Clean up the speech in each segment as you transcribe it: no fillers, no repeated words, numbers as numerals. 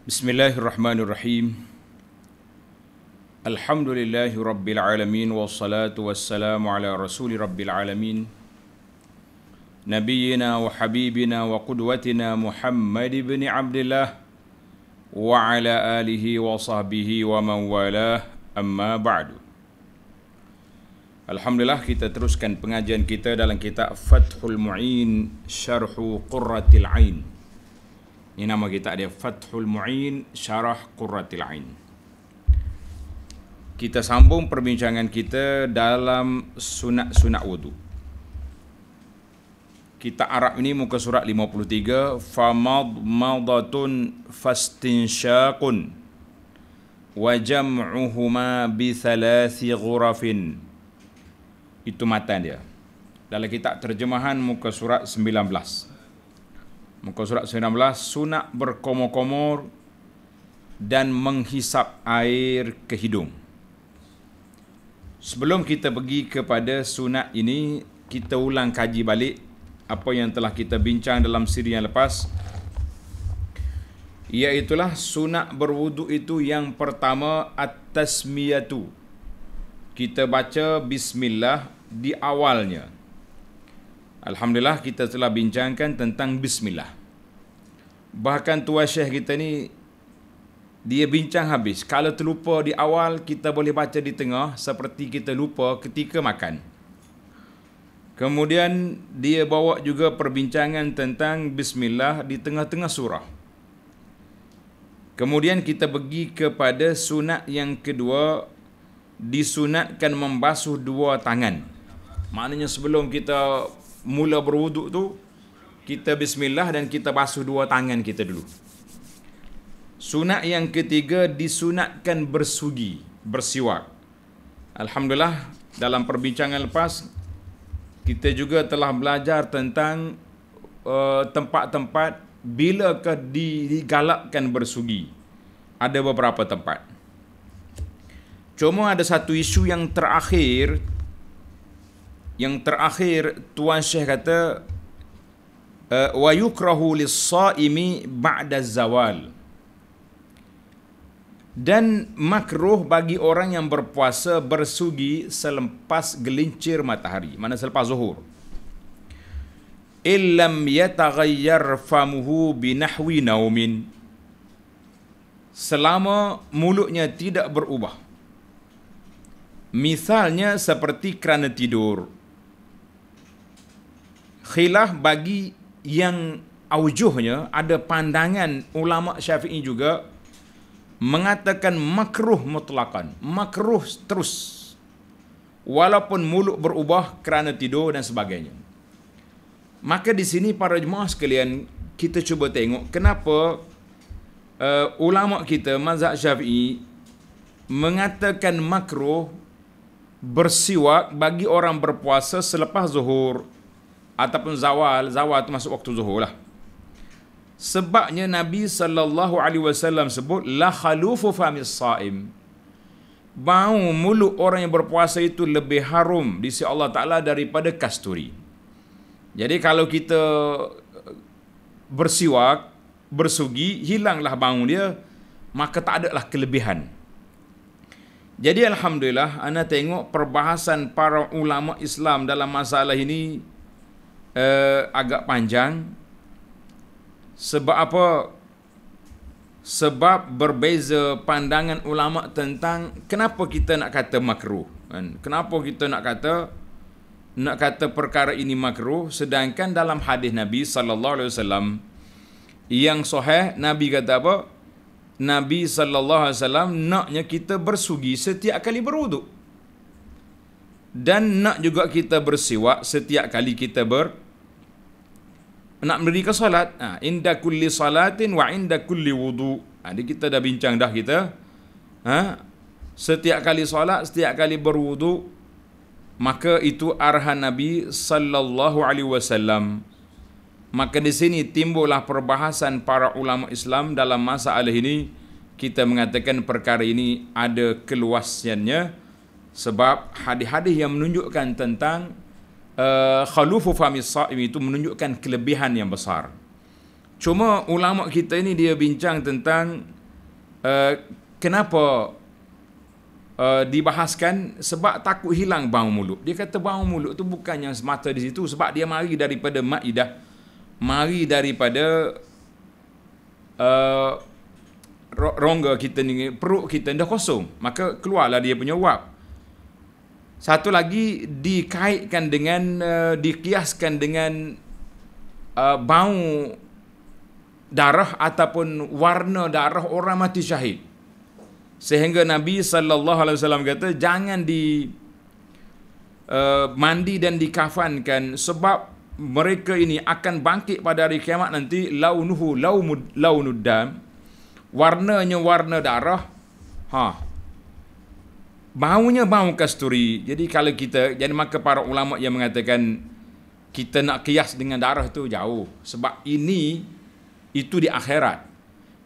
Bismillahirrahmanirrahim. Alhamdulillahi rabbil alamin wassalatu wassalamu ala rasuli rabbil alamin nabiyyina wa habibina wa qudwatina Muhammad ibn Abdullah wa ala alihi wa sahbihi wa man walah, amma ba'du. Alhamdulillah, kita teruskan pengajian kita dalam kitab Fathul Mu'in Syarhu Qurratil Ain. Ini nama kita dia, Fathul Mu'in Syarah Qurratil Ain. Kita sambung perbincangan kita dalam sunat-sunat wudu. Kita Arab ini muka surat 53. Famadmadatun fastinsyaqun wa jam'uhuma bi thalathi ghurafin. Itu matan dia. Dalam kitab terjemahan muka surat 19. Muka surat 19, sunat berkomor-komor dan menghisap air ke hidung. Sebelum kita pergi kepada sunat ini, kita ulang kaji balik apa yang telah kita bincang dalam siri yang lepas. Iaitulah sunat berwudu itu yang pertama at-tasmiyatu. Kita baca bismillah di awalnya. Alhamdulillah, kita telah bincangkan tentang bismillah. Bahkan Tuan Syekh kita ni, dia bincang habis. Kalau terlupa di awal, kita boleh baca di tengah, seperti kita lupa ketika makan. Kemudian dia bawa juga perbincangan tentang bismillah di tengah-tengah surah. Kemudian kita pergi kepada sunat yang kedua, disunatkan membasuh dua tangan. Maknanya sebelum kita mula berwuduk tu, kita bismillah dan kita basuh dua tangan kita dulu. Sunat yang ketiga, disunatkan bersugi, bersiwak. Alhamdulillah, dalam perbincangan lepas kita juga telah belajar tentang tempat-tempat bilakah digalakkan bersugi. Ada beberapa tempat. Cuma ada satu isu yang terakhir. Tuan Syekh kata wa yukrahu lis-shaimi ba'da zawal. Dan makruh bagi orang yang berpuasa bersugi selepas gelincir matahari, mana selepas zuhur. Illam yataghayyar famuhu binahwi naumin. Selama mulutnya tidak berubah. Misalnya seperti kerana tidur. Khilaf bagi yang aujuhnya, ada pandangan ulama Syafi'i juga mengatakan makruh mutlaqan, makruh terus, walaupun mulut berubah kerana tidur dan sebagainya. Maka di sini para jemaah sekalian, kita cuba tengok kenapa ulama kita mazhab Syafi'i mengatakan makruh bersiwak bagi orang berpuasa selepas zuhur ataupun zawal itu masuk waktu zuhur lah. Sebabnya Nabi SAW sebut la khalufu famis saim. Bau mulut orang yang berpuasa itu lebih harum di sisi Allah Ta'ala daripada kasturi. Jadi kalau kita bersiwak, bersugi, hilanglah bau dia, maka tak adalah kelebihan. Jadi Alhamdulillah, ana tengok perbahasan para ulama Islam dalam masalah ini agak panjang. Sebab apa? Sebab berbeza pandangan ulama tentang kenapa kita nak kata makruh. Kenapa kita nak kata perkara ini makruh, sedangkan dalam hadis Nabi SAW yang sahih, Nabi kata apa? Nabi SAW naknya kita bersugi setiap kali berwuduk. Dan nak juga kita bersiwak setiap kali kita nak mendirikan salat. Inda kulli salatin wa inda kulli wudu. Jadi kita dah bincang dah kita. Setiap kali salat, setiap kali berwuduk, maka itu arahan Nabi SAW. Maka di sini timbullah perbahasan para ulama Islam dalam masalah ini. Kita mengatakan perkara ini ada keluasannya sebab hadis-hadis yang menunjukkan tentang khalufu famis saim itu menunjukkan kelebihan yang besar. Cuma ulama kita ini dia bincang tentang kenapa dibahaskan? Sebab takut hilang bau mulut. Dia kata bau mulut tu bukannya semata di situ, sebab dia mari daripada maidah, mari daripada rongga kita ni, perut kita dah kosong, maka keluarlah dia punya wap. Satu lagi dikaitkan dengan dikiaskan dengan bau darah ataupun warna darah orang mati syahid. Sehingga Nabi SAW kata jangan mandi dan dikafankan, sebab mereka ini akan bangkit pada hari kiamat nanti launuhu launud dam, warnanya warna darah, baunya bau kasturi. Jadi kalau jadi maka para ulama yang mengatakan kita nak kias dengan darah tu jauh, sebab itu di akhirat.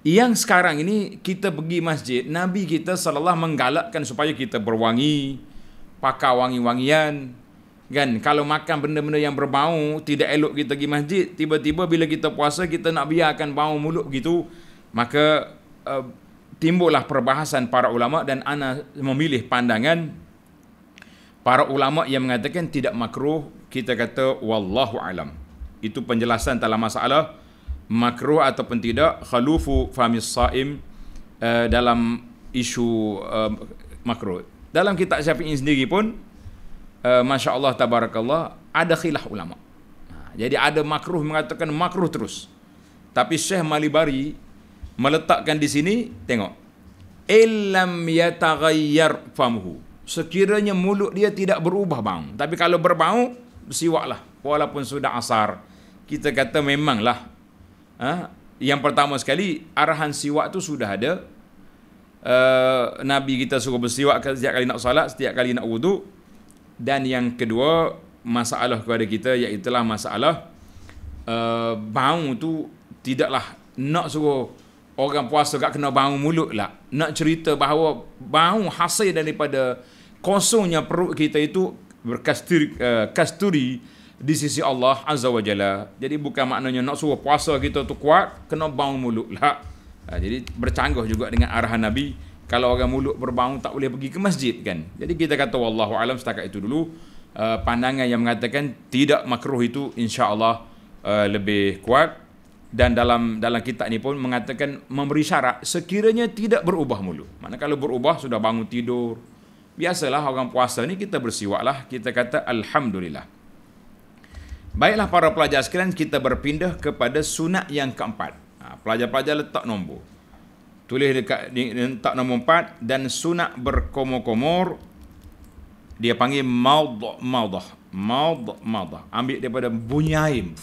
Yang sekarang ini kita pergi masjid, Nabi kita sallallahu menggalakkan supaya kita berwangi, pakai wangi-wangian, kan? Kalau makan benda-benda yang berbau, tidak elok kita pergi masjid. Tiba-tiba bila kita puasa, kita nak biarkan bau mulut gitu, maka timbullah perbahasan para ulama, dan ana memilih pandangan para ulama yang mengatakan tidak makruh. Kita kata wallahu alam. Itu penjelasan dalam masalah makruh ataupun tidak khalufu famis saim dalam isu makruh. Dalam kitab Syafi'i sendiri pun Masya Allah tabarakallah ada khilaf ulama. Jadi ada makruh mengatakan makruh terus, tapi Syekh Malibari meletakkan di sini, tengok, illam yataghayyar famuhu, sekiranya mulut dia tidak berubah bau. Tapi kalau berbau, bersiwaklah walaupun sudah asar. Kita kata memanglah yang pertama sekali arahan siwak tu sudah ada. Nabi kita suruh bersiwak setiap kali nak salat, setiap kali nak wudu. Dan yang kedua, masalah kepada kita iaitulah masalah bau tu tidaklah nak suruh orang puasa tak kena bau mulut lah. Nak cerita bahawa bau hasil daripada kosongnya perut kita itu berkasturi di sisi Allah Azza wa Jalla. Jadi bukan maknanya nak suruh puasa kita tu kuat kena bau mulut lah. Jadi bercanggah juga dengan arahan Nabi, kalau orang mulut berbau tak boleh pergi ke masjid, kan. Jadi kita kata wallahu alam, setakat itu dulu pandangan yang mengatakan tidak makruh itu insya-Allah lebih kuat. Dan dalam kitab ni pun mengatakan memberi syarat sekiranya tidak berubah mulut. Maknanya kalau berubah sudah bangun tidur, biasalah orang puasa ni kita bersiwaklah, kita kata alhamdulillah. Baiklah para pelajar sekalian, kita berpindah kepada sunat yang keempat. Pelajar-pelajar letak nombor. Tulis letak nombor 4. Dan sunat berkomor-komor, dia panggil maudah. Ambil daripada bunyi air.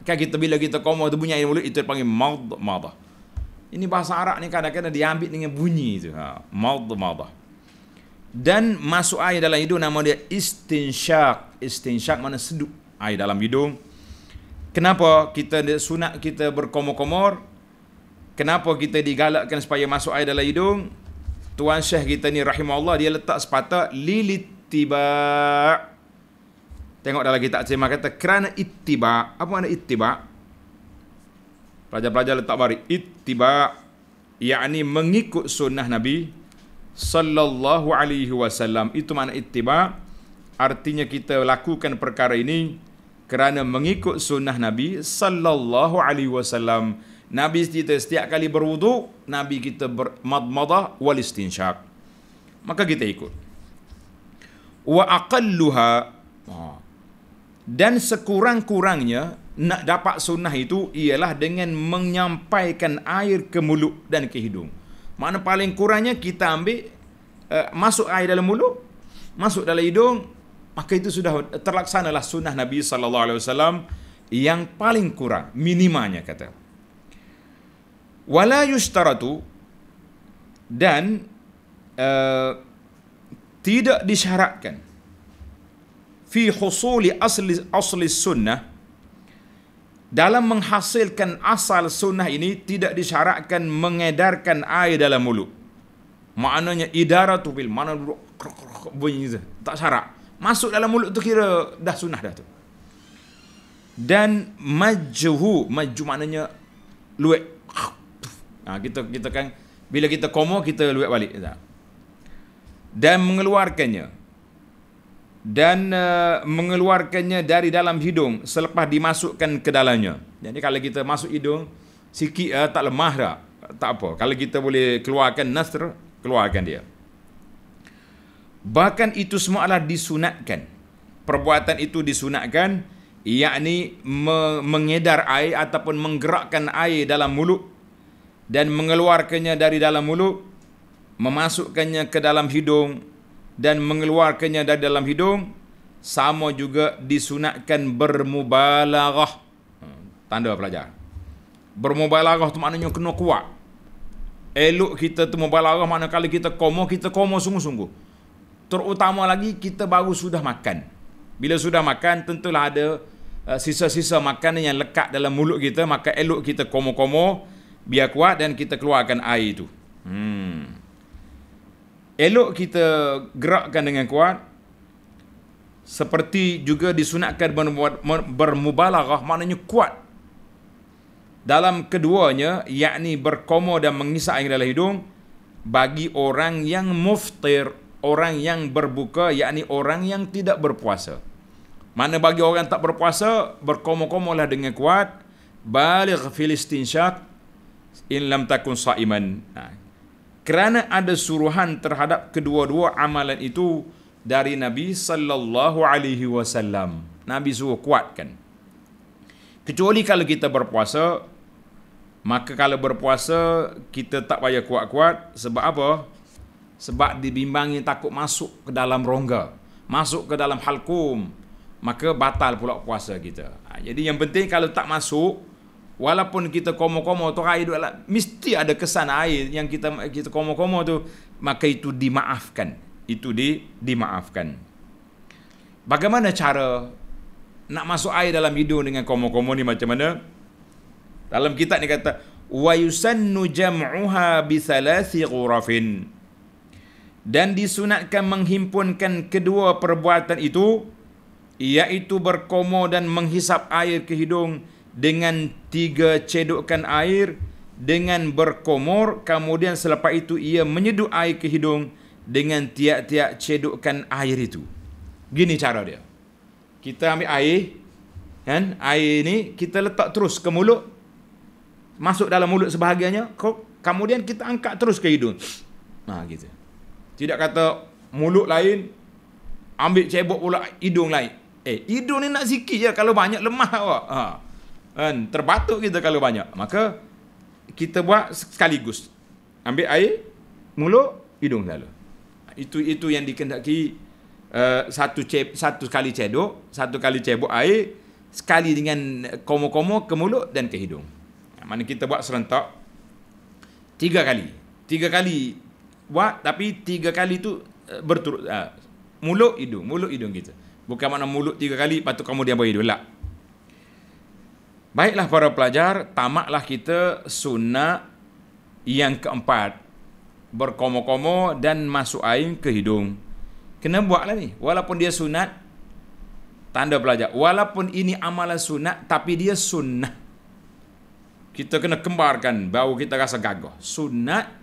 Kan kita bila kita komor tu bunyi air mulut, itu panggil maudah. Ini bahasa Arab ni kadang-kadang diambil dengan bunyi tu. Maudah. Dan masuk air dalam hidung, nama dia istinsyaq. Istinsyaq mana sedup air dalam hidung. Kenapa kita sunat kita berkomor-komor? Kenapa kita digalakkan supaya masuk air dalam hidung? Tuan Syekh kita ni rahimahullah, dia letak sepatah lilittiba'. Tengok dalam kitab terjemah kata kerana ittiba'. Apa makna ittiba'? Pelajar-pelajar letak baris. Ittiba' yakni mengikut sunnah Nabi sallallahu alaihi wasallam. Itu makna ittiba'. Artinya kita lakukan perkara ini kerana mengikut sunnah Nabi sallallahu alaihi wasallam. Nabi kita setiap kali berwudu, Nabi kita bermadmadah wal istinsyaq. Maka kita ikut. Wa aqalluha, dan sekurang-kurangnya nak dapat sunnah itu ialah dengan menyampaikan air ke mulut dan ke hidung. Makna paling kurangnya kita ambil masuk air dalam mulut, masuk dalam hidung, maka itu sudah terlaksanalah sunnah Nabi sallallahu alaihi wasallam yang paling kurang, minimanya kata. Wala yushtaratu, dan tidak disyaratkan fi husuli asli sunnah, dalam menghasilkan asal sunnah ini tidak disyaratkan mengedarkan air dalam mulut. Maknanya idaratu bil, mana bunyi tak syarat. Masuk dalam mulut tu kira dah sunnah dah tu. Dan maju maknanya luek, Kita kan bila kita komo kita luat balik. Dan mengeluarkannya dari dalam hidung selepas dimasukkan ke dalamnya. Jadi kalau kita masuk hidung sikit tak lemah dah. Tak apa. Kalau kita boleh keluarkan nasr, keluarkan dia. Bahkan itu semua adalah disunatkan. Perbuatan itu disunatkan, yakni mengedar air ataupun menggerakkan air dalam mulut dan mengeluarkannya dari dalam mulut, memasukkannya ke dalam hidung dan mengeluarkannya dari dalam hidung, sama juga disunatkan bermubalaghah. Tanda pelajar. Bermubalaghah tu maknanya kena kuat. Elok kita tu mubalaghah maknanya kalau kita komo sungguh-sungguh. Terutama lagi kita baru sudah makan. Bila sudah makan, tentulah ada sisa-sisa makanan yang lekat dalam mulut kita, maka elok kita komo-komo biar kuat dan kita keluarkan air itu. Elok kita gerakkan dengan kuat. Seperti juga disunatkan bermubalaghah, maknanya kuat dalam keduanya, yakni berkomo dan menghisap air dalam hidung bagi orang yang muftir, orang yang berbuka, yakni orang yang tidak berpuasa. Mana bagi orang tak berpuasa, berkomo-komolah dengan kuat, baligh fil istinsyaq in lam takun sa'iman. Kerana ada suruhan terhadap kedua-dua amalan itu dari Nabi sallallahu alaihi wasallam. Nabi suruh kuatkan. Kecuali kalau kita berpuasa, maka kalau berpuasa kita tak payah kuat-kuat. Sebab apa? Sebab dibimbangi takut masuk ke dalam rongga, masuk ke dalam halkum, maka batal pula puasa kita. Jadi yang penting kalau tak masuk, walaupun kita komo-komo tu air mesti ada kesan air yang kita komo-komo tu, maka itu dimaafkan. Itu dimaafkan. Bagaimana cara nak masuk air dalam hidung dengan komo-komo ni macam mana? Dalam kitab ni kata wa yusannu jam'uha bi thalathi ghurafin. Dan disunatkan menghimpunkan kedua perbuatan itu, iaitu berkomo dan menghisap air ke hidung dengan 3 cedukan air dengan berkomor, kemudian selepas itu ia menyeduh air ke hidung dengan tiap-tiap cedukan air itu. Gini cara dia. Kita ambil air, kan? Air ni kita letak terus ke mulut, masuk dalam mulut sebahagiannya, kemudian kita angkat terus ke hidung. Gitu. Tidak kata mulut lain, ambil cebok pula hidung lain. Hidung ni nak sikit je, kalau banyak lemah awak. Kan? Terbatuk kita kalau banyak. Maka kita buat sekaligus. Ambil air, mulut, hidung lalu. Itu yang dikehendaki. Satu kali cedok, satu kali cebok air, sekali dengan komo-komo ke mulut dan ke hidung. Mana kita buat serentak 3 kali. 3 kali buat, tapi 3 kali tu berturut mulut hidung kita. Bukan makna mulut 3 kali lepas tu kemudian berhidung lah. Baiklah para pelajar, tamatlah kita sunnah yang keempat, berkomo-komo dan masuk air ke hidung. Kena buatlah ni. Walaupun dia sunat, tanda pelajar, walaupun ini amalan sunat, tapi dia sunnah. Kita kena kembarkan baru kita rasa gagah. Sunat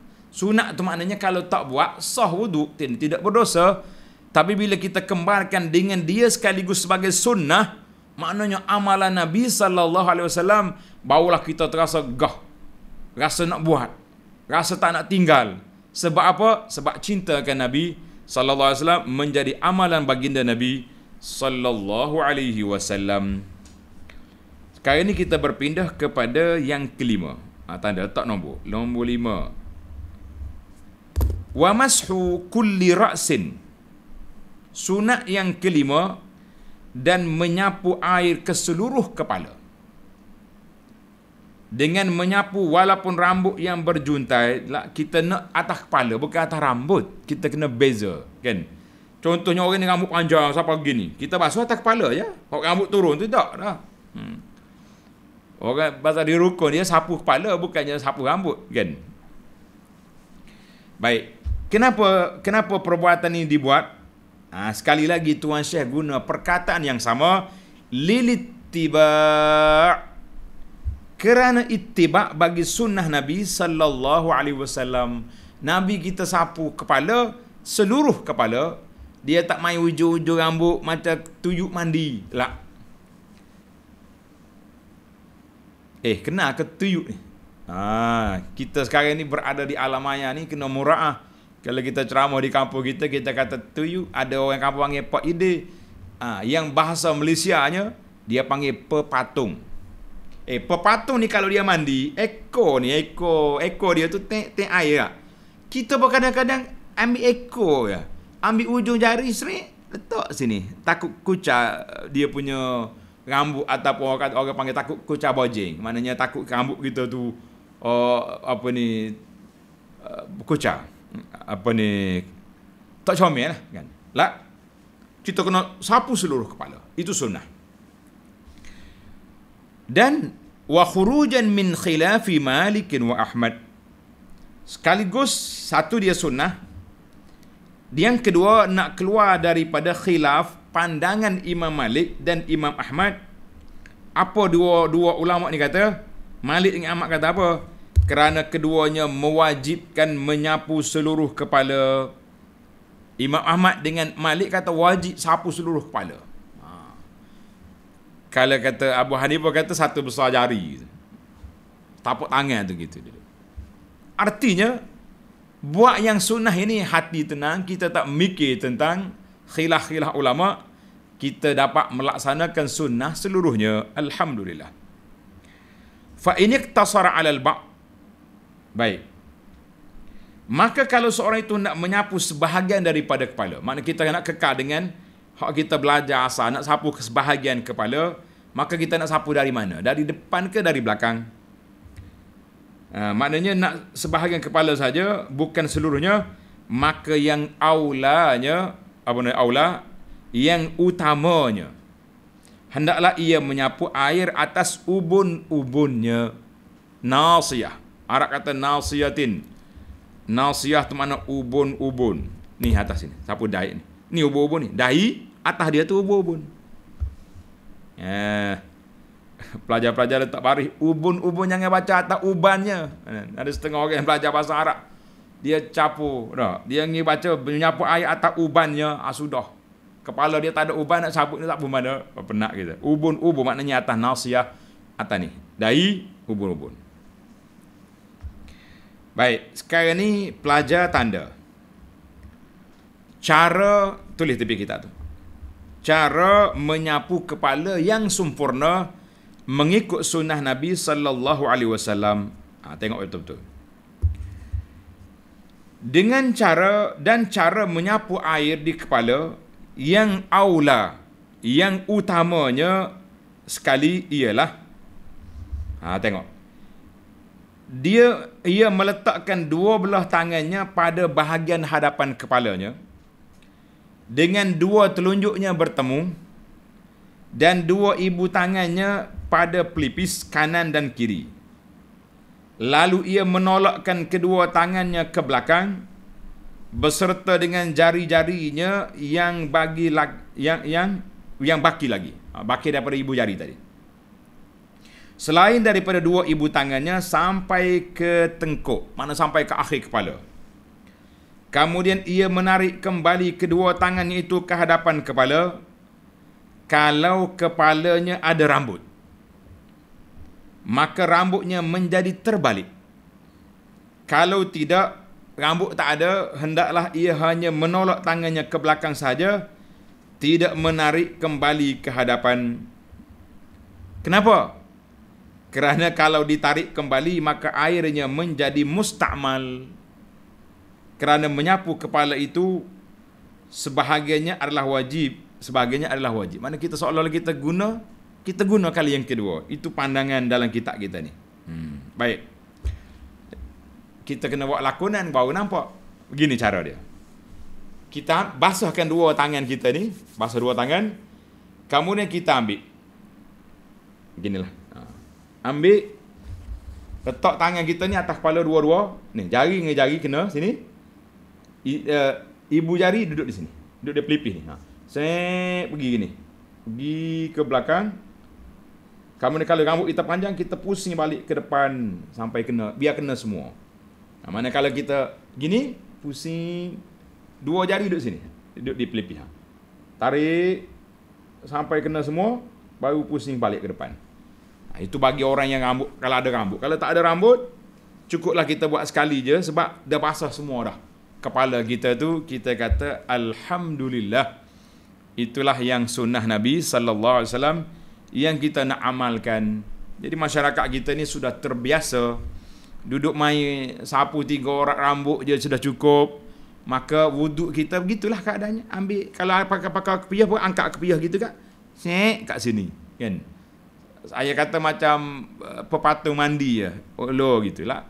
tu maknanya kalau tak buat sah wuduk, tidak berdosa. Tapi bila kita kembarkan dengan dia sekaligus sebagai sunnah, maknanya amalan Nabi sallallahu alaihi wasallam, barulah kita terasa gah, rasa nak buat, rasa tak nak tinggal. Sebab apa? Sebab cintakan Nabi sallallahu alaihi wasallam menjadi amalan baginda Nabi sallallahu alaihi wasallam. Sekarang ini kita berpindah kepada yang kelima. Tanda letak nombor 5. Wa mashu kulli ra'sin. Sunat yang kelima, dan menyapu air ke seluruh kepala. Dengan menyapu walaupun rambut yang berjuntai, kita nak atas kepala, bukan atas rambut. Kita kena beza, kan? Contohnya orang ni rambut panjang sampai begini, kita basuh atas kepala je. Kalau rambut turun tu tak dah. Orang pasal di rukun dia sapu kepala, bukannya sapu rambut, kan? Baik. Kenapa perbuatan ini dibuat? Sekali lagi Tuan Syekh guna perkataan yang sama, lilittiba', Kerana ittiba' bagi sunnah Nabi sallallahu alaihi wasallam. Nabi kita sapu kepala, seluruh kepala. Dia tak main ujung-ujung rambut macam tuyuk mandi. Lah. Kena ke tuyuk ni? Kita sekarang ni berada di alam maya ni kena mura'ah. Kalau kita ceramah di kampung kita, kita kata tuyuk. Ada orang kampung panggil pak ide. Yang bahasa Malaysianya, dia panggil pepatung. Pepatung ni kalau dia mandi, ekor dia tu teng air lah. Kita pun kadang-kadang ambil ekor ya. Ambil ujung jari serik, letak sini. Takut kucar dia punya rambut, ataupun orang panggil takut kucar bojeng. Maknanya takut rambut kita tu kucar. Tak comel lah kan. Lah, kita kena sapu seluruh kepala. Itu sunnah. Dan wa khurujan min khilafi Malik wa Ahmad. Sekaligus satu dia sunnah. Yang kedua, nak keluar daripada khilaf pandangan Imam Malik dan Imam Ahmad. Apa dua ulama ni kata? Malik dengan Ahmad kata apa? Kerana keduanya mewajibkan menyapu seluruh kepala. Imam Ahmad dengan Malik kata wajib sapu seluruh kepala. Kalau kata Abu Hanifah kata satu besar jari. Tapak tangan tu gitu. Artinya, buat yang sunnah ini hati tenang, kita tak mikir tentang khilaf-khilaf ulama, kita dapat melaksanakan sunnah seluruhnya. Alhamdulillah. Fa in iktasara 'alal ba'. Baik. Maka kalau seorang itu nak menyapu sebahagian daripada kepala, maknanya kita nak kekal dengan hak kita belajar asal, nak sapu ke sebahagian kepala, maka kita nak sapu dari mana? Dari depan ke dari belakang? Maknanya nak sebahagian kepala saja, bukan seluruhnya. Maka yang aulanya, yang utamanya, hendaklah ia menyapu air atas ubun-ubunnya. Nasiyah. Arab kata nasiyatin. Nasiyah tu mana ubun-ubun. Ni atas sini, sapu dahi ni. Ni ubun-ubun ni. Dahi, atas dia tu ubun-ubun. Pelajar-pelajar letak baris ubun-ubun, jangan baca atas ubannya. Ada setengah orang yang belajar bahasa Arab, dia capu dia ni baca menyapu air atas ubannya. Sudah, kepala dia tak ada uban, nak sapu ni tak pun mana penat kita. Ubun-ubun maknanya atas nasiyah, atas ni dahi, ubun-ubun. Baik, sekarang ni pelajar tanda cara, tulis tepi kita tu, cara menyapu kepala yang sempurna mengikut sunnah Nabi sallallahu alaihi wasallam. Tengok betul-betul. Dengan cara menyapu air di kepala yang aula, yang utamanya sekali ialah tengok. Ia meletakkan dua belah tangannya pada bahagian hadapan kepalanya dengan dua telunjuknya bertemu dan dua ibu tangannya pada pelipis kanan dan kiri. Lalu ia menolakkan kedua tangannya ke belakang beserta dengan jari-jarinya yang baki lagi. Baki daripada ibu jari tadi. Selain daripada dua ibu tangannya sampai ke tengkuk, mana sampai ke akhir kepala. Kemudian ia menarik kembali kedua tangannya itu ke hadapan kepala kalau kepalanya ada rambut. Maka rambutnya menjadi terbalik. Kalau tidak, rambut tak ada, hendaklah ia hanya menolak tangannya ke belakang saja, tidak menarik kembali ke hadapan. Kenapa? Kerana kalau ditarik kembali, maka airnya menjadi musta'mal. Kerana menyapu kepala itu sebahagiannya adalah wajib, sebahagiannya adalah wajib. Mana kita seolah-olah kita guna kali yang kedua. Itu pandangan dalam kitab kita ni. Baik. Kita kena buat lakonan baru nampak. Begini cara dia. Kita basahkan dua tangan kita ni, basah dua tangan. Kemudian kita ambil. Beginilah. Ambil, letak tangan kita ni atas kepala dua-dua. Ni, jari dengan jari kena sini. Ibu jari duduk di sini. Duduk di pelipis ni. Pergi gini. Pergi ke belakang. Kalau rambut kita panjang, kita pusing balik ke depan sampai kena, biar kena semua. Mana kalau kita gini, pusing, 2 jari duduk sini, duduk di pelipis. Tarik sampai kena semua, baru pusing balik ke depan. Itu bagi orang yang rambut, kalau ada rambut. Kalau tak ada rambut, cukuplah kita buat sekali je sebab dah basah semua dah. Kepala kita tu, kita kata alhamdulillah. Itulah yang sunnah Nabi sallallahu alaihi wasallam yang kita nak amalkan. Jadi masyarakat kita ni sudah terbiasa duduk main sapu 3 orang rambut je sudah cukup. Maka wuduk kita begitulah keadaannya. Ambil, kalau pakai kepiah pun angkat kepiah gitu kan. Sek kat sini kan. Saya kata macam pepatung mandi ya. Lo gitulah.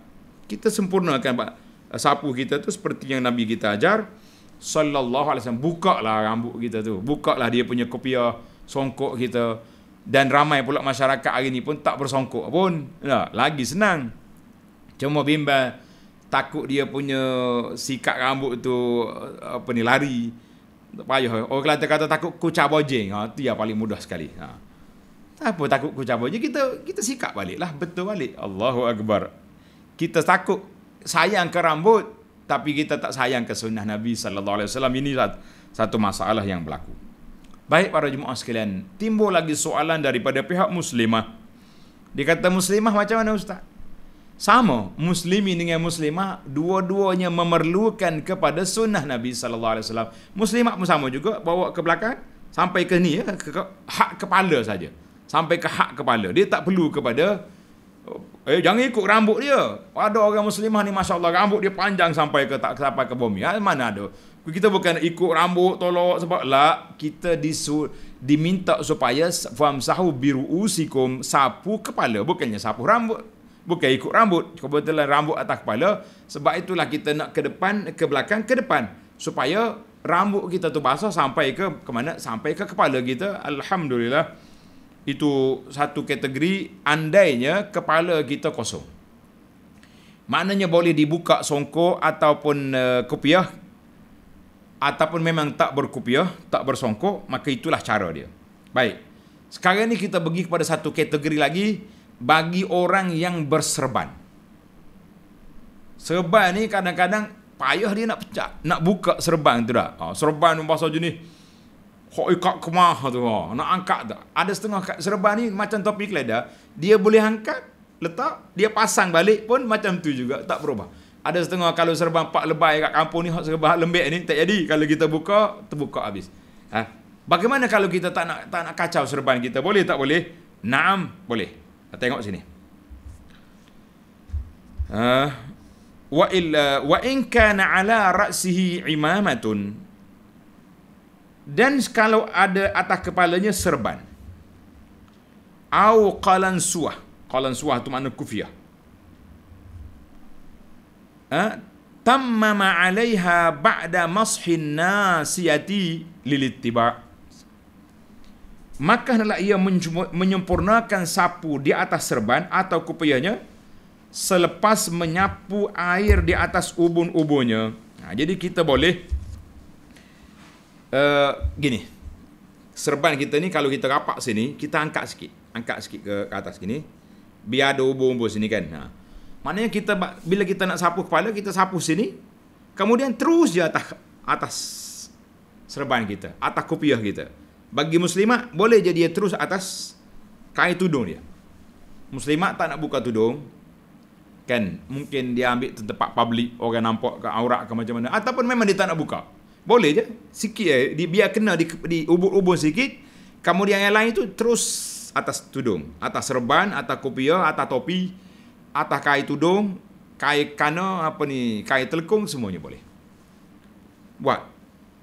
Kita sempurnakan sapu kita tu seperti yang Nabi kita ajar sallallahu alaihi wasallam. Bukalah rambut kita tu. Bukalah dia punya kopiah, songkok kita. Dan ramai pula masyarakat hari ni pun tak bersongkok pun. Nah, lagi senang. Cuma bimbang takut dia punya sikat rambut tu lari. Tak payah. Orang Kelantan kata takut kucak bojeng. Itu yang paling mudah sekali. Tak apa takut kucak bojeng, kita sikat baliklah, betul balik. Allahu Akbar. Kita takut sayang ke rambut, tapi kita tak sayang ke sunnah Nabi sallallahu alaihi wasallam. Ini satu masalah yang berlaku. Baik para jemaah sekalian, timbul lagi soalan daripada pihak muslimah. Dia kata muslimah macam mana ustaz? Sama, muslimin dengan muslimah dua-duanya memerlukan kepada sunnah Nabi sallallahu alaihi wasallam. Muslimah pun sama juga, bawa ke belakang sampai ke ni ya, ke hak kepala saja. Sampai ke hak kepala. Dia tak perlu kepada jangan ikut rambut dia. Ada orang muslimah ni masya-Allah rambut dia panjang sampai ke bumi. Mana ada? Kita bukan ikut rambut tolak sebab kita diminta supaya famsahu biruusikum, sapu kepala, bukannya sapu rambut. Bukan ikut rambut, kebetulan rambut atas kepala. Sebab itulah kita nak ke depan, ke belakang, ke depan, supaya rambut kita tu basah sampai ke mana? Sampai ke kepala kita. Alhamdulillah. Itu satu kategori andainya kepala kita kosong. Maknanya boleh dibuka songkok ataupun kopiah, ataupun memang tak berkopiah, tak bersongkok, maka itulah cara dia. Baik. Sekarang ni kita pergi kepada satu kategori lagi bagi orang yang berserban. Serban ni kadang-kadang payah dia nak pecah, nak buka serban tu dah. Serban bahasa jenis hok ikat kemah tu, nak angkat tak. Ada setengah serban ni macam topi keledar, dia boleh angkat, letak, dia pasang balik pun macam tu juga, tak berubah. Ada setengah kalau serban pak lebay kat kampung ni, serban lembek ni tak jadi, kalau kita buka, terbuka habis. Bagaimana kalau kita tak nak kacau serban kita? Boleh tak boleh? Naam, boleh. Tengok sini. Wa in kana ala ra'sihi imamatun, dan kalau ada atas kepalanya serban, au qalansuah. Qalansuah itu makna kufiah. Tammama 'alaiha ba'da mashin nasiyati lilittiba'. Maka hendaklah ia menyempurnakan sapu di atas serban atau kupiahnya selepas menyapu air di atas ubun-ubunnya. Jadi kita boleh gini, serban kita ni kalau kita rapak sini, kita angkat sikit ke atas gini, biar ada ubun-ubun sini kan. Maknanya kita bila kita nak sapu kepala, kita sapu sini, kemudian terus je atas serban kita, atas kopiah kita. Bagi muslimat boleh je dia terus atas kain tudung dia. Muslimat tak nak buka tudung kan, mungkin dia ambil tempat public, orang nampak ke aurat ke macam mana, ataupun memang dia tak nak buka. Boleh je, sikit biar kena di ubun-ubun sikit, kemudian yang lain tu terus atas tudung, atas serban, atas kopiah, atas topi, atas kain tudung, kain kana, kain telekung, semuanya boleh buat.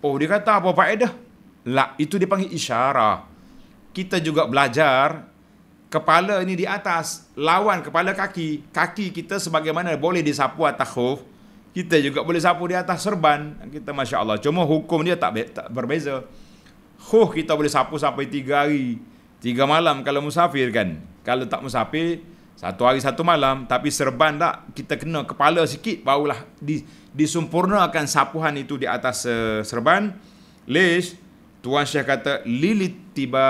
Oh, dia kata apa faedah? Itu dipanggil isyarah. Kita juga belajar kepala ini di atas, lawan kepala kaki. Kaki kita sebagaimana boleh disapu atas khuf, kita juga boleh sapu di atas serban. Kita Masya Allah. Cuma hukum dia tak berbeza. Khuf kita boleh sapu sampai 3 hari 3 malam kalau musafir kan. Kalau tak musafir 1 hari 1 malam. Tapi serban tak, kita kena kepala sikit, barulah disempurnakan sapuhan itu di atas serban. Tuan Syekh kata lilit tiba,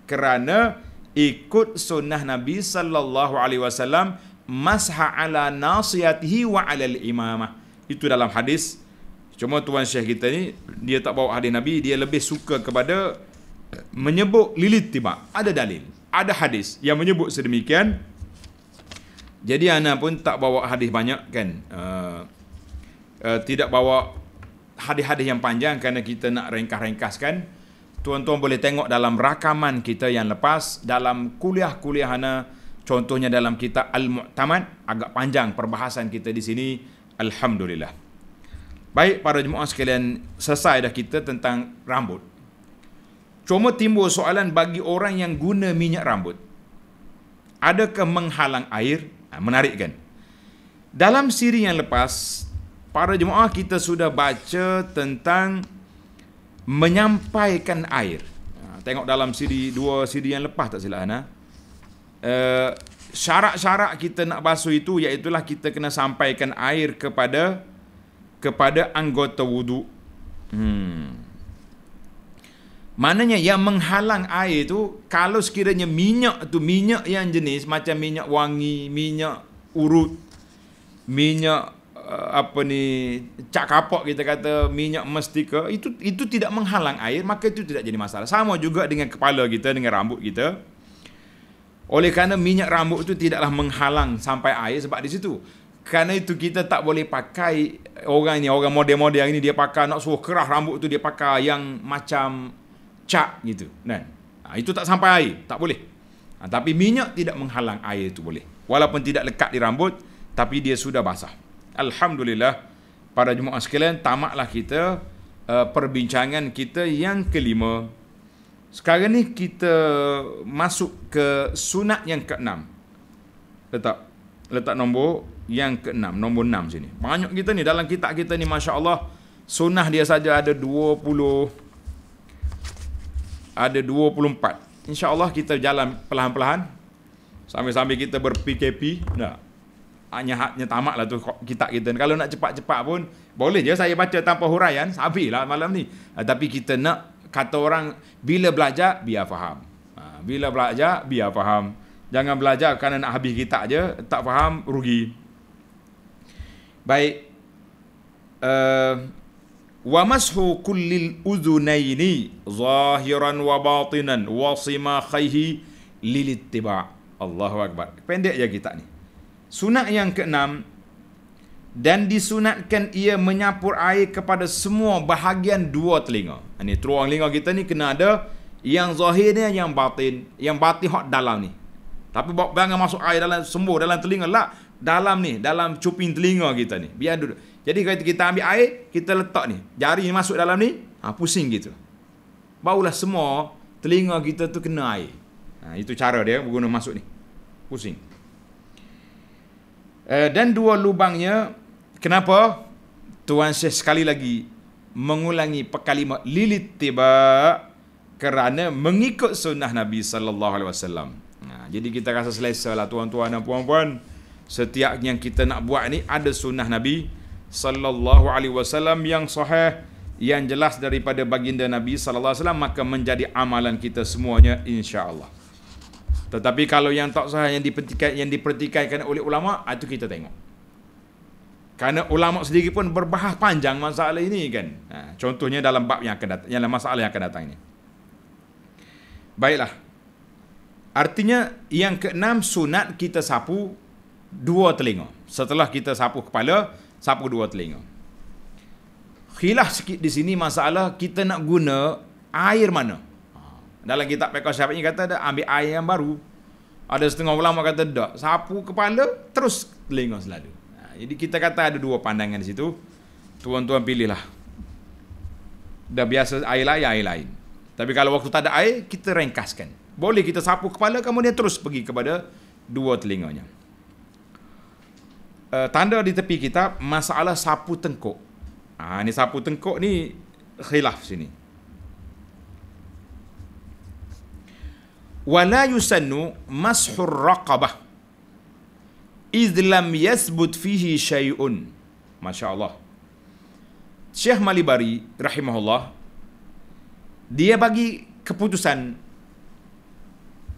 kerana ikut sunnah Nabi sallallahu alaihi wasallam, masha ala nasiyatihi wa ala al-imamah. Itu dalam hadis. Cuma tuan Syekh kita ni, dia tak bawa hadis Nabi, dia lebih suka kepada menyebut lilit tiba. Ada dalil, ada hadis yang menyebut sedemikian. Jadi ana pun tak bawa hadis banyak kan. Tidak bawa hadis-hadis yang panjang kerana kita nak ringkas-ringkaskan. Tuan-tuan boleh tengok dalam rakaman kita yang lepas, dalam kuliah-kuliah ana, contohnya dalam kitab Al-Mu'tamad, agak panjang perbahasan kita di sini. Alhamdulillah. Baik para jemaah sekalian, selesai dah kita tentang rambut. Cuma timbul soalan bagi orang yang guna minyak rambut. Adakah menghalang air? Menarik kan? Dalam siri yang lepas, para jemaah kita sudah baca tentang menyampaikan air. Tengok dalam dua siri yang lepas tak silap Ana. Syarat-syarat kita nak basuh itu, iaitulah kita kena sampaikan air kepada anggota wudu. Maknanya yang menghalang air tu, kalau sekiranya minyak tu minyak yang jenis macam minyak wangi, minyak urut, minyak cak kapak kita kata, minyak mestika, itu tidak menghalang air, maka itu tidak jadi masalah. Sama juga dengan kepala kita, dengan rambut kita. Oleh kerana minyak rambut itu tidaklah menghalang sampai air, sebab di situ. Kerana itu kita tak boleh pakai orang model-model yang ini, dia pakai nak suruh kerah rambut tu, dia pakai yang macam cat gitu. Kan? Itu tak sampai air, tak boleh. Tapi minyak tidak menghalang air itu boleh. Walaupun tidak lekat di rambut, tapi dia sudah basah. Alhamdulillah, para jemaah sekalian, tamatlah kita perbincangan kita yang kelima. Sekarang ni kita masuk ke sunat yang keenam. Letak nombor yang keenam, nombor 6 sini. Banyak kita ni dalam kitab kita ni, Masya Allah, sunnah dia saja ada 24. Insya Allah kita jalan pelan-pelan sambil-sambil kita ber-PKP. Hanya tamatlah tu kitab kita. Kalau nak cepat-cepat pun boleh je saya baca tanpa huraian, habislah malam ni. Tapi kita nak, kata orang, bila belajar biar faham. Bila belajar biar faham. Jangan belajar kerana nak habis kitab je, tak faham, rugi. Baik. Wa mashu kullil udhunaini zahiran wa batinan wa simakhaihi lilittiba'. Allahu Akbar. Pendek je kitab ni. Sunat yang keenam, dan disunatkan ia menyapur air kepada semua bahagian dua telinga. Ini teruang telinga kita ni kena ada yang zahirnya, yang batin. Yang batin hak dalam ni. Tapi jangan masuk air dalam sembur, dalam telinga lah. Dalam ni, dalam cuping telinga kita ni. Biar duduk. Jadi kalau kita ambil air, kita letak ni. Jari ni masuk dalam ni, pusing gitu. Barulah semua telinga kita tu kena air. Itu cara dia guna masuk ni. Pusing. Dan dua lubangnya, kenapa? Tuan Syekh sekali lagi mengulangi perkalimah lilit tiba, kerana mengikut sunnah Nabi sallallahu alaihi wasallam. Jadi kita rasa selesa lah tuan-tuan dan puan-puan. Setiap yang kita nak buat ni ada sunnah Nabi sallallahu alaihi wasallam yang sahih, yang jelas daripada baginda Nabi sallallahu alaihi wasallam, maka menjadi amalan kita semuanya insya-Allah. Tetapi kalau yang tak sahih, yang dipertikaikan oleh ulama, itu kita tengok. Karena ulama sendiri pun berbahas panjang masalah ini kan. Contohnya dalam bab yang akan datang, dalam masalah yang akan datang ini. Baiklah. Artinya yang keenam, sunat kita sapu dua telinga. Setelah kita sapu kepala, sapu dua telinga. Khilaf sikit di sini masalah kita nak guna air mana. Dalam kitab Fiqh Syafi'i kata ada ambil air yang baru. Ada setengah ulama kata tak, sapu kepala terus telinga selalu. Jadi kita kata ada dua pandangan di situ. Tuan-tuan pilihlah. Dah biasa air lain. Tapi kalau waktu tak ada air, kita ringkaskan. Boleh kita sapu kepala, kemudian terus pergi kepada dua telinganya. Tanda di tepi kitab, masalah sapu tengkuk. Ini sapu tengkuk ni khilaf sini. Wala yusannu mashur raqabah idh lam yasbut fihi syai'un. Masya Allah. Syekh Malibari rahimahullah, dia bagi keputusan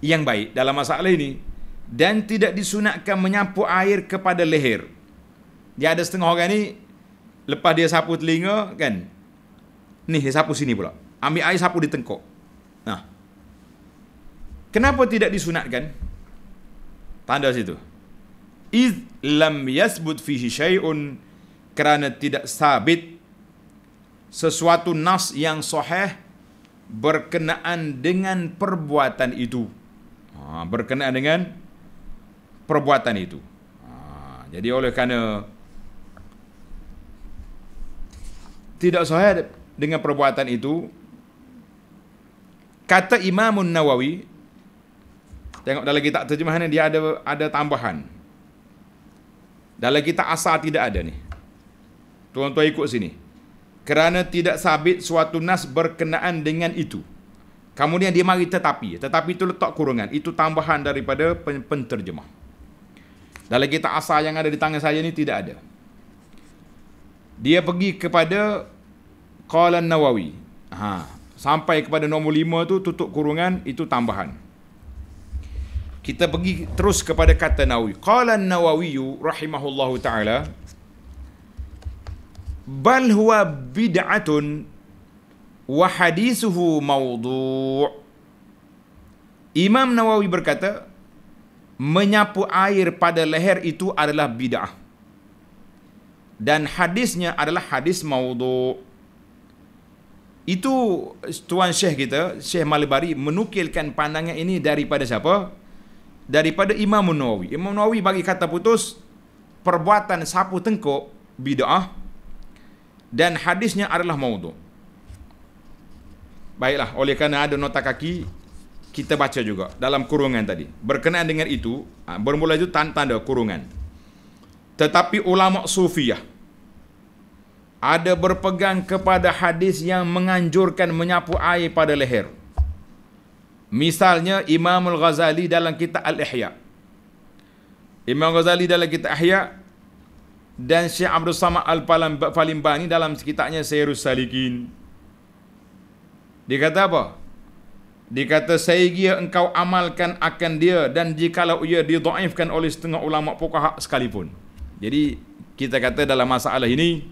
yang baik dalam masalah ini, dan tidak disunatkan menyapu air kepada leher. Dia ada setengah orang ni, lepas dia sapu telinga kan, ni dia sapu sini pula, ambil air sapu di tengkok. Nah, kenapa tidak disunatkan? Tanda situ, iz lam yasbut fihi syai'un, kerana tidak sabit sesuatu nas yang sahih berkenaan dengan perbuatan itu. Berkenaan dengan perbuatan itu. Jadi oleh kerana tidak sahih dengan perbuatan itu, kata Imam Nawawi, tengok dalam kitab terjemahan ni, dia ada tambahan. Dalam kitab asal tidak ada ni. Tuan-tuan ikut sini. Kerana tidak sabit suatu nas berkenaan dengan itu. Kemudian dia mari tetapi itu letak kurungan. Itu tambahan daripada penterjemah. Dalam kitab asal yang ada di tangan saya ni tidak ada. Dia pergi kepada Qala Nawawi. Sampai kepada nombor 5 tu tutup kurungan, itu tambahan. Kita pergi terus kepada kata Nawawi. Qala Nawawi rahimahullahu taala, bal huwa bid'atun wa hadithuhu mawdu'. Imam Nawawi berkata, menyapu air pada leher itu adalah bid'ah, dan hadisnya adalah hadis mawdu'. Itu Tuan Syekh kita, Syekh Malbari, menukilkan pandangan ini daripada siapa? Daripada Imam Nawawi. Imam Nawawi bagi kata putus, perbuatan sapu tengkuk bid'ah, dan hadisnya adalah mawdu'. Baiklah, oleh kerana ada nota kaki, kita baca juga dalam kurungan tadi. Berkenaan dengan itu, bermula itu tanda kurungan. Tetapi ulama sufiyah ada berpegang kepada hadis yang menganjurkan menyapu air pada leher. Misalnya Imam Al-Ghazali dalam kitab Al-Ihya. Imam Ghazali dalam kitab Ihya, dan Syekh Abdul Samad Al-Falimbani dalam kitabnya Sayrus Salikin. Dia kata apa? Dia kata, sehingga engkau amalkan akan dia, dan jikalau ia didhaifkan oleh setengah ulama fuqaha sekalipun. Jadi kita kata dalam masalah ini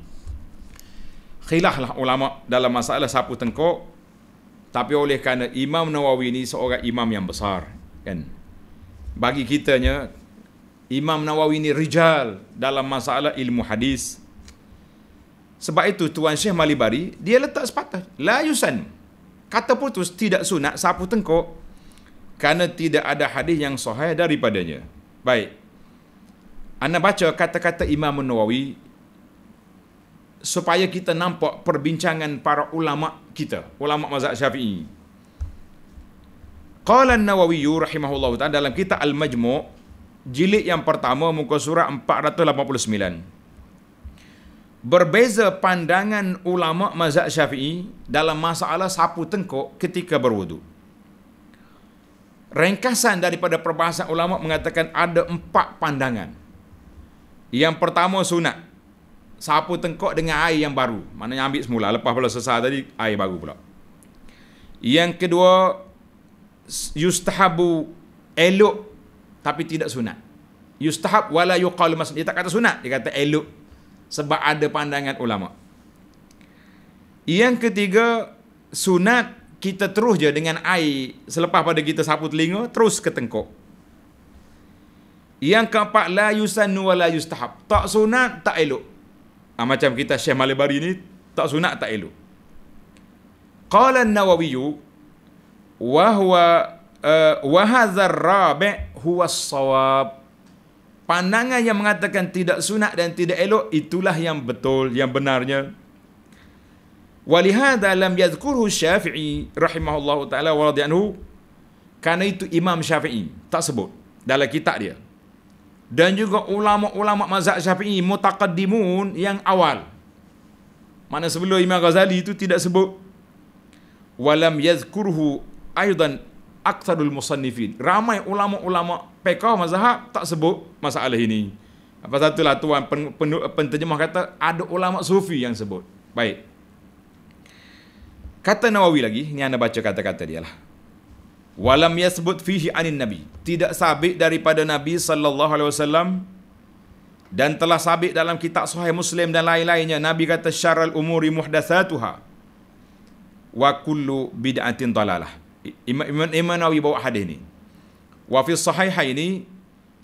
khilaflah ulama dalam masalah sapu tengkuk, tapi oleh kerana Imam Nawawi ini seorang imam yang besar kan, bagi kitanya Imam Nawawi ini rijal dalam masalah ilmu hadis. Sebab itu Tuan Syekh Malibari dia letak sepatah la yusan, kata putus tidak sunat sapu tengkuk, kerana tidak ada hadis yang sahih daripadanya. Baik, anda baca kata-kata Imam Nawawi supaya kita nampak perbincangan para ulama kita, ulama mazhab Syafi'i. Qala An-Nawawi rahimahullah ta'ala dalam kitab Al-Majmu' jilid yang pertama muka surat 489. Berbeza pandangan ulama mazhab Syafi'i dalam masalah sapu tengkuk ketika berwudu. Ringkasan daripada perbahasan ulama mengatakan ada 4 pandangan. Yang pertama sunat sapu tengkuk dengan air yang baru, maknanya ambil semula, lepas pula selesai tadi air baru pula. Yang kedua, yustahabu, elok tapi tidak sunat. Yustahab wala yuqalu masnun, dia tak kata sunat, dia kata elok, sebab ada pandangan ulama. Yang ketiga, sunat kita terus je dengan air selepas pada kita sapu telinga, terus ke tengkuk. Yang keempat, la yusannu wala yustahab, tak sunat tak elok. Macam kita Syekh Malbari ni, tak sunat tak elok. Qala An-Nawawi wa huwa wa hadzal rabi' huwa as-shawab. Pandangan yang mengatakan tidak sunat dan tidak elok, itulah yang betul, yang benarnya. Walihada lam yadhkurhu Syafi'i rahimahullahu ta'ala wa radiyallahu, karena itu Imam Syafi'i tak sebut dalam kitab dia. Dan juga ulama-ulama mazhab Syafi'i mutaqaddimun yang awal, mana sebelum Imam Ghazali itu tidak sebut. Walam yadhkurhu aidan aktsarul musannifin, ramai ulama-ulama fiqh mazhab tak sebut masalah ini. Apa satulah tuan penterjemah kata ada ulama sufi yang sebut. Baik, kata Nawawi lagi, ni anda baca kata-kata dia lah. Walam yasbut fihi anin nabi. Tidak sabit daripada Nabi sallallahu alaihi wasallam, dan telah sabit dalam kitab Sahih Muslim dan lain-lainnya. Nabi kata syarrul umuri muhdatsatuha wa kullu bid'atin dalalah. Imam Nawawi bawa hadis ni. Wa fi sahihaini,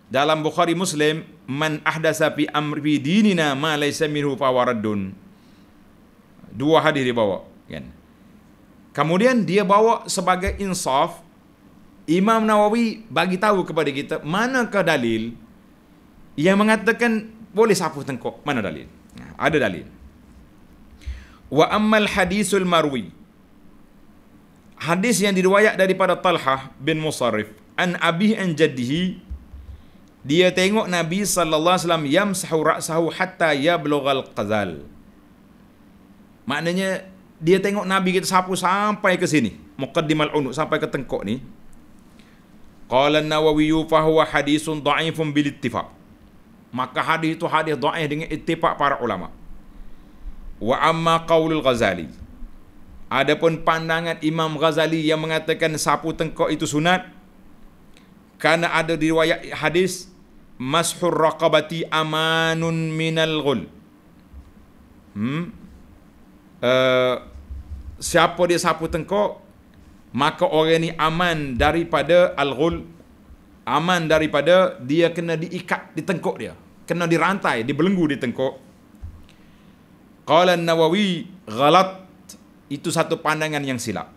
dalam Bukhari Muslim, man ahdasa fi amri dinina ma laysa minhu fa waraddun. Dua hadis dia bawa, kan. Kemudian dia bawa sebagai insaf, Imam Nawawi bagi tahu kepada kita manakah dalil yang mengatakan boleh sapu tengkuk. Mana dalil? Ada dalil. Wa ammal hadisul marwi, hadis yang diriwayat daripada Talhah bin Musarrif an abih an jaddihi, dia tengok Nabi sallallahu alaihi wasallam yamsahu ra'sahu hatta yablughal qazal. Maknanya dia tengok Nabi kita sapu sampai ke sini, muqaddimal unuq, sampai ke tengkuk ni. Qala an-Nawawi fa huwa hadisun dha'ifun bil ittifaq. Maka hadis itu hadis dhaif dengan ittifaq para ulama. Wa amma qaulul Ghazali, adapun pandangan Imam Ghazali yang mengatakan sapu tengkuk itu sunat, karena ada riwayat hadis mashur raqabati amanun minal ghul. Siapa dia sapu tengkuk, maka orang ni aman daripada al-ghul, aman daripada dia kena diikat di tengkuk dia, kena dirantai, dibelenggu di tengkuk. Qala an-Nawawi ghalat, itu satu pandangan yang silap.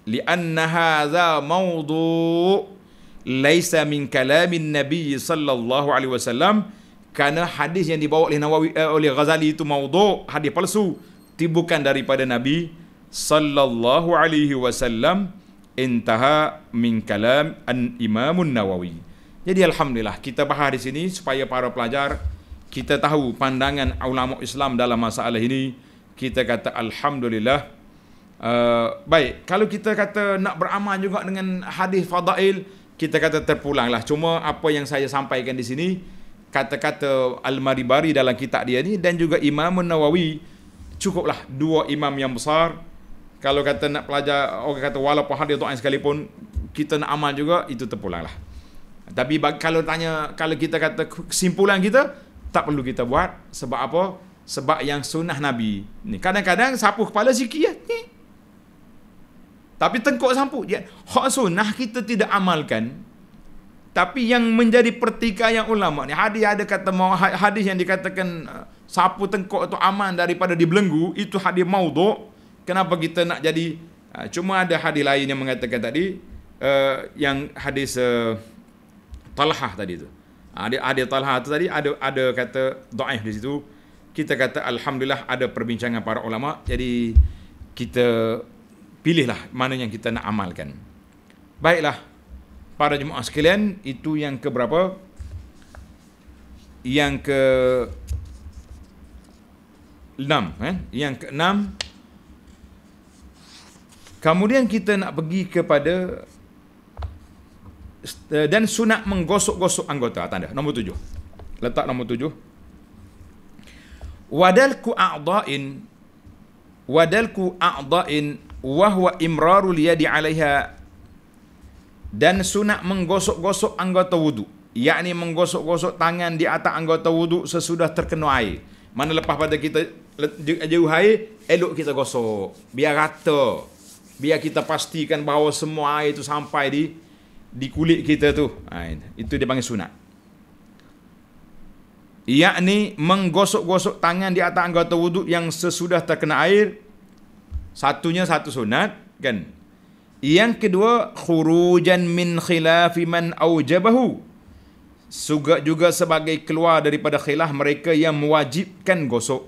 Li'anna hadza mawdu' laisa min kalamin Nabi sallallahu alaihi wasallam, kerana hadis yang dibawa oleh Nawawi oleh Ghazali itu mawdu', hadis palsu, bukan daripada Nabi sallallahu alaihi wasallam. Intaha min kalam an-Imam Nawawi. Jadi alhamdulillah kita bahas di sini supaya para pelajar kita tahu pandangan ulama Islam dalam masalah ini. Kita kata alhamdulillah. Baik, kalau kita kata nak beramal juga dengan hadis fadail, kita kata terpulanglah. Cuma apa yang saya sampaikan di sini, kata-kata Al-Maribari dalam kitab dia ni dan juga Imam Nawawi, cukuplah dua imam yang besar. Kalau kata nak pelajar, orang kata walaupun hadis dhaif sekalipun, kita nak amal juga, itu terpulanglah. Tapi kalau tanya, kalau kita kata kesimpulan kita, tak perlu kita buat. Sebab apa? Sebab yang sunnah Nabi ni, kadang-kadang sapu kepala sikit ya. Tapi tengkuk sapu dia. Hak sunnah kita tidak amalkan. Tapi yang menjadi pertikaian ulama ni, hadis ada kata hadis yang dikatakan sapu tengkuk itu aman daripada dibelenggu, itu hadis maudhu'. Kenapa kita nak jadi cuma ada hadis lain yang mengatakan tadi, yang hadis Talhah tadi tu. Hadis Talhah tu tadi ada kata dhaif di situ. Kita kata alhamdulillah ada perbincangan para ulama. Jadi kita pilihlah mana yang kita nak amalkan. Baiklah para jemaah sekalian, itu yang ke berapa? Yang ke 6, Yang ke 6. Kemudian kita nak pergi kepada dan sunat menggosok-gosok anggota. Tanda nombor 7. Letak nombor 7. Wadalku a'dha'in wa huwa imrarul yadi 'alaiha, dan sunat menggosok-gosok anggota wudu, yakni menggosok-gosok tangan di atas anggota wudu sesudah terkena air. Mana lepas pada kita jauh air, elok kita gosok biar rata. Biar kita pastikan bahawa semua air itu sampai di kulit kita tu. Itu dia panggil sunat. Yakni menggosok-gosok tangan di atas anggota wuduk yang sesudah terkena air. Satunya satu sunat, kan. Yang kedua, khurujan min khilafi man aujabahu. Juga sebagai keluar daripada khilaf mereka yang mewajibkan gosok.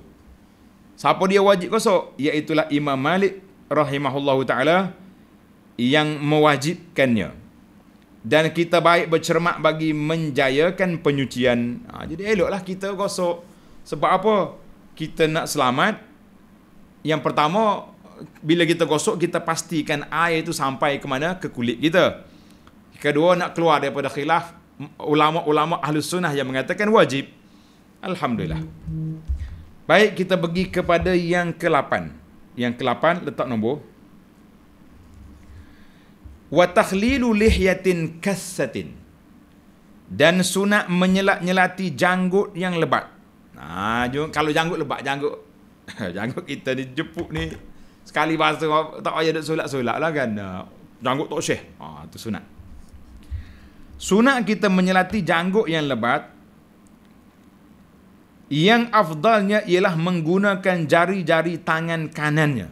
Siapa dia wajib gosok? Iaitulah Imam Malik rahimahullahu ta'ala yang mewajibkannya. Dan kita baik bercermat bagi menjayakan penyucian. Jadi eloklah kita gosok. Sebab apa? Kita nak selamat. Yang pertama, bila kita gosok, kita pastikan air itu sampai ke mana? Ke kulit kita. Kedua, nak keluar daripada khilaf ulama-ulama ahlus sunnah yang mengatakan wajib. Alhamdulillah. Baik, kita pergi kepada yang ke-8. Yang ke-8, letak nombor. Wa takhlilu lihyatin kassatin. Dan sunat menyelat-nyelati janggut yang lebat. Kalau janggut lebat, janggut kita ni jepuk ni sekali basuh tak payah duk solat-solat lah kan. Janggut tak syeh. Itu sunat. Sunat kita menyelati janggut yang lebat. Yang afdalnya ialah menggunakan jari-jari tangan kanannya.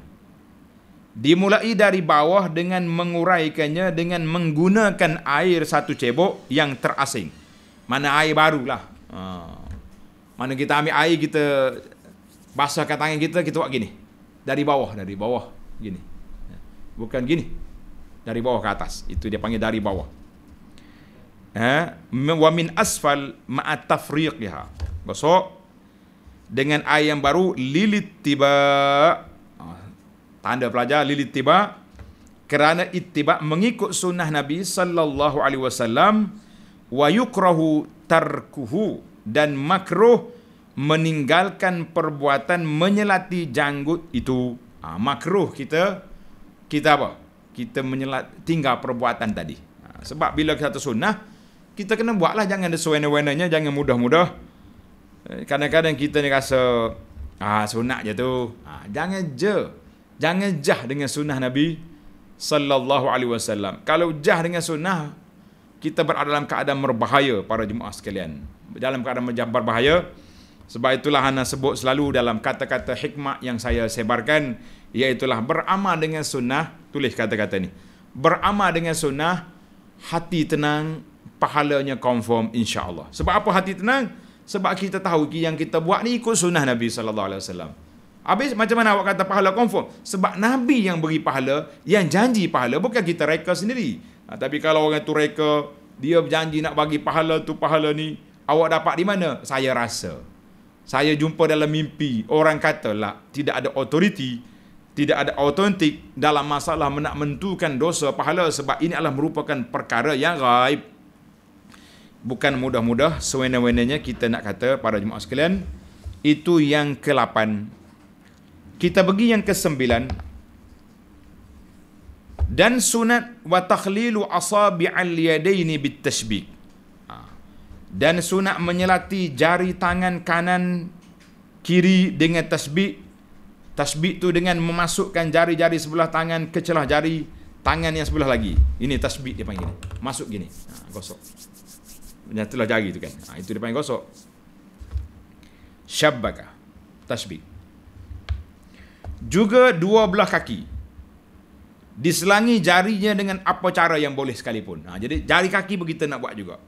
Dimulai dari bawah dengan menguraikannya dengan menggunakan air satu cebok yang terasing. Mana air barulah. Mana kita ambil air, kita basahkan tangan kita buat gini. Dari bawah gini. Bukan gini. Dari bawah ke atas. Itu dia panggil dari bawah. Wa min asfal ma'a tafriqiha. Gosok dengan air yang baru, lilit tiba. Tanda pelajar lilit tiba, kerana ittiba mengikut sunnah Nabi sallallahu alaihi wasallam. Wa yukrahu tarkuhu, dan makruh meninggalkan perbuatan menyelati janggut itu. Makruh kita apa? Kita tinggal perbuatan tadi. Sebab bila kita sunnah, kita kena buatlah, jangan ada sewena-wenanya, jangan mudah-mudah. Kadang-kadang kita ni rasa sunat je tu. Jangan jah dengan sunnah Nabi sallallahu alaihi wasallam. Kalau jah dengan sunnah, kita berada dalam keadaan berbahaya para jemaah sekalian. Dalam keadaan berbahaya. Sebab itulah ana sebut selalu dalam kata-kata hikmah yang saya sebarkan, iaitulah beramal dengan sunnah. Tulis kata-kata ni. Beramal dengan sunnah, hati tenang, pahalanya confirm insya-Allah. Sebab apa hati tenang? Sebab kita tahu yang kita buat ni ikut sunnah Nabi sallallahu alaihi wasallam. Habis macam mana awak kata pahala confirm? Sebab Nabi yang beri pahala, yang janji pahala, bukan kita reka sendiri. Tapi kalau orang tu reka, dia berjanji nak bagi pahala tu pahala ni, awak dapat di mana? Saya rasa. Saya jumpa dalam mimpi, orang kata lah, tidak ada autoriti, tidak ada autentik dalam masalah nak menentukan dosa pahala, sebab ini adalah merupakan perkara yang gaib. Bukan mudah-mudah sewena-wenanya kita nak kata para jemaah sekalian. Itu yang ke-8. Kita pergi yang ke-9. Dan sunat wa takhlilu asabi'al yadaini bitashbik. Dan sunat menyelati jari tangan kanan kiri dengan tasbik. Tasbik tu dengan memasukkan jari-jari sebelah tangan ke celah jari tangan yang sebelah lagi. Ini tasbik dia panggil. Masuk gini. Gosok. Menyatulah jari tu kan. Itu dia panggil gosok. Syabbaka. Tasbih. Juga dua belah kaki. Diselangi jarinya dengan apa cara yang boleh sekalipun. Jadi jari kaki begitu nak buat juga.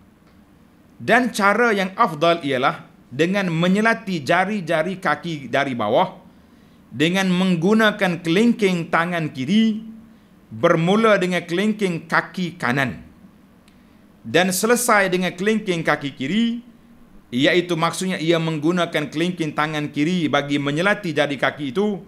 Dan cara yang afdal ialah dengan menyelati jari-jari kaki dari bawah dengan menggunakan kelingking tangan kiri, bermula dengan kelingking kaki kanan. Dan selesai dengan kelingking kaki kiri, iaitu maksudnya ia menggunakan kelingking tangan kiri bagi menyelati jari kaki itu,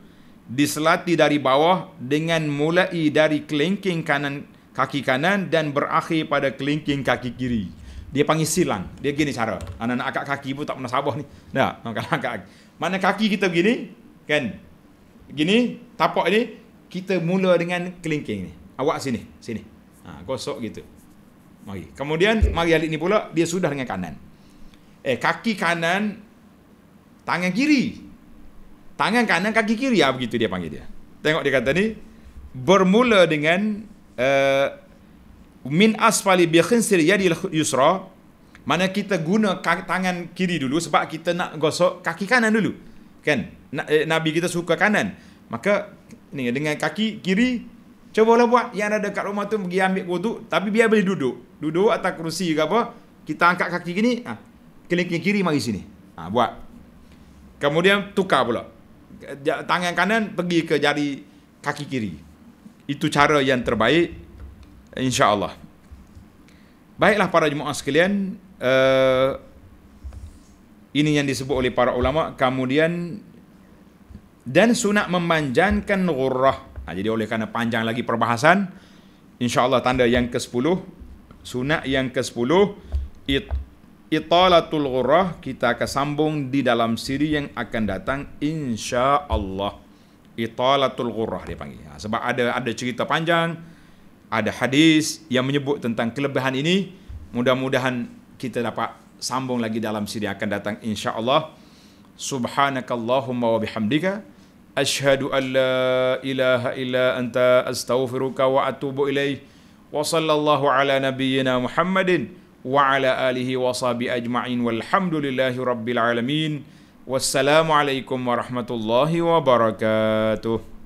diselati dari bawah dengan mulai dari kelingking kanan kaki kanan dan berakhir pada kelingking kaki kiri. Dia panggil silang. Dia gini cara. Anak-anak angkat kaki pun tak pernah sabar ni. Nah, kalau angkat mana kaki kita begini, kan? Gini, tapak ni, kita mula dengan kelingking ni. Awak sini. Gosok gitu. Mari. Kemudian mari alik ni pula dia sudah dengan kanan. Kaki kanan, tangan kiri. Tangan kanan, kaki kiri. Begitu dia panggil dia. Tengok dia kata ni, bermula dengan min asfali bi khinsir yadil yusra. Mana kita guna tangan kiri dulu sebab kita nak gosok kaki kanan dulu. Kan? Nabi kita suka kanan. Maka ni dengan kaki kiri, cubalah buat yang ada kat rumah tu, pergi ambil wudu, tapi biar boleh duduk atas kerusi ke apa, kita angkat kaki gini, kelingking kiri mari sini. Buat. Kemudian tukar pula. Tangan kanan pergi ke jari kaki kiri. Itu cara yang terbaik, insya-Allah. Baiklah para jemaah sekalian, ini yang disebut oleh para ulama. Kemudian dan sunat memanjangkan ghurrah. Jadi oleh kerana panjang lagi perbahasan, insya-Allah tanda yang ke-10, sunat yang ke-10, italatul ghurrah, kita akan sambung di dalam siri yang akan datang insya-Allah. Italatul ghurrah dia panggil. Sebab ada cerita panjang Ada hadis yang menyebut tentang kelebihan ini. Mudah-mudahan kita dapat sambung lagi dalam siri akan datang insya-Allah. Subhanakallahumma wa bihamdika asyhadu an la ilaha illa anta astaghfiruka wa atubu ilaik. Wa sallallahu ala nabiyyina Muhammadin wa ala alihi wa sahbihi ajma'in walhamdulillahi rabbil alamin. Wassalamualaikum warahmatullahi wabarakatuh.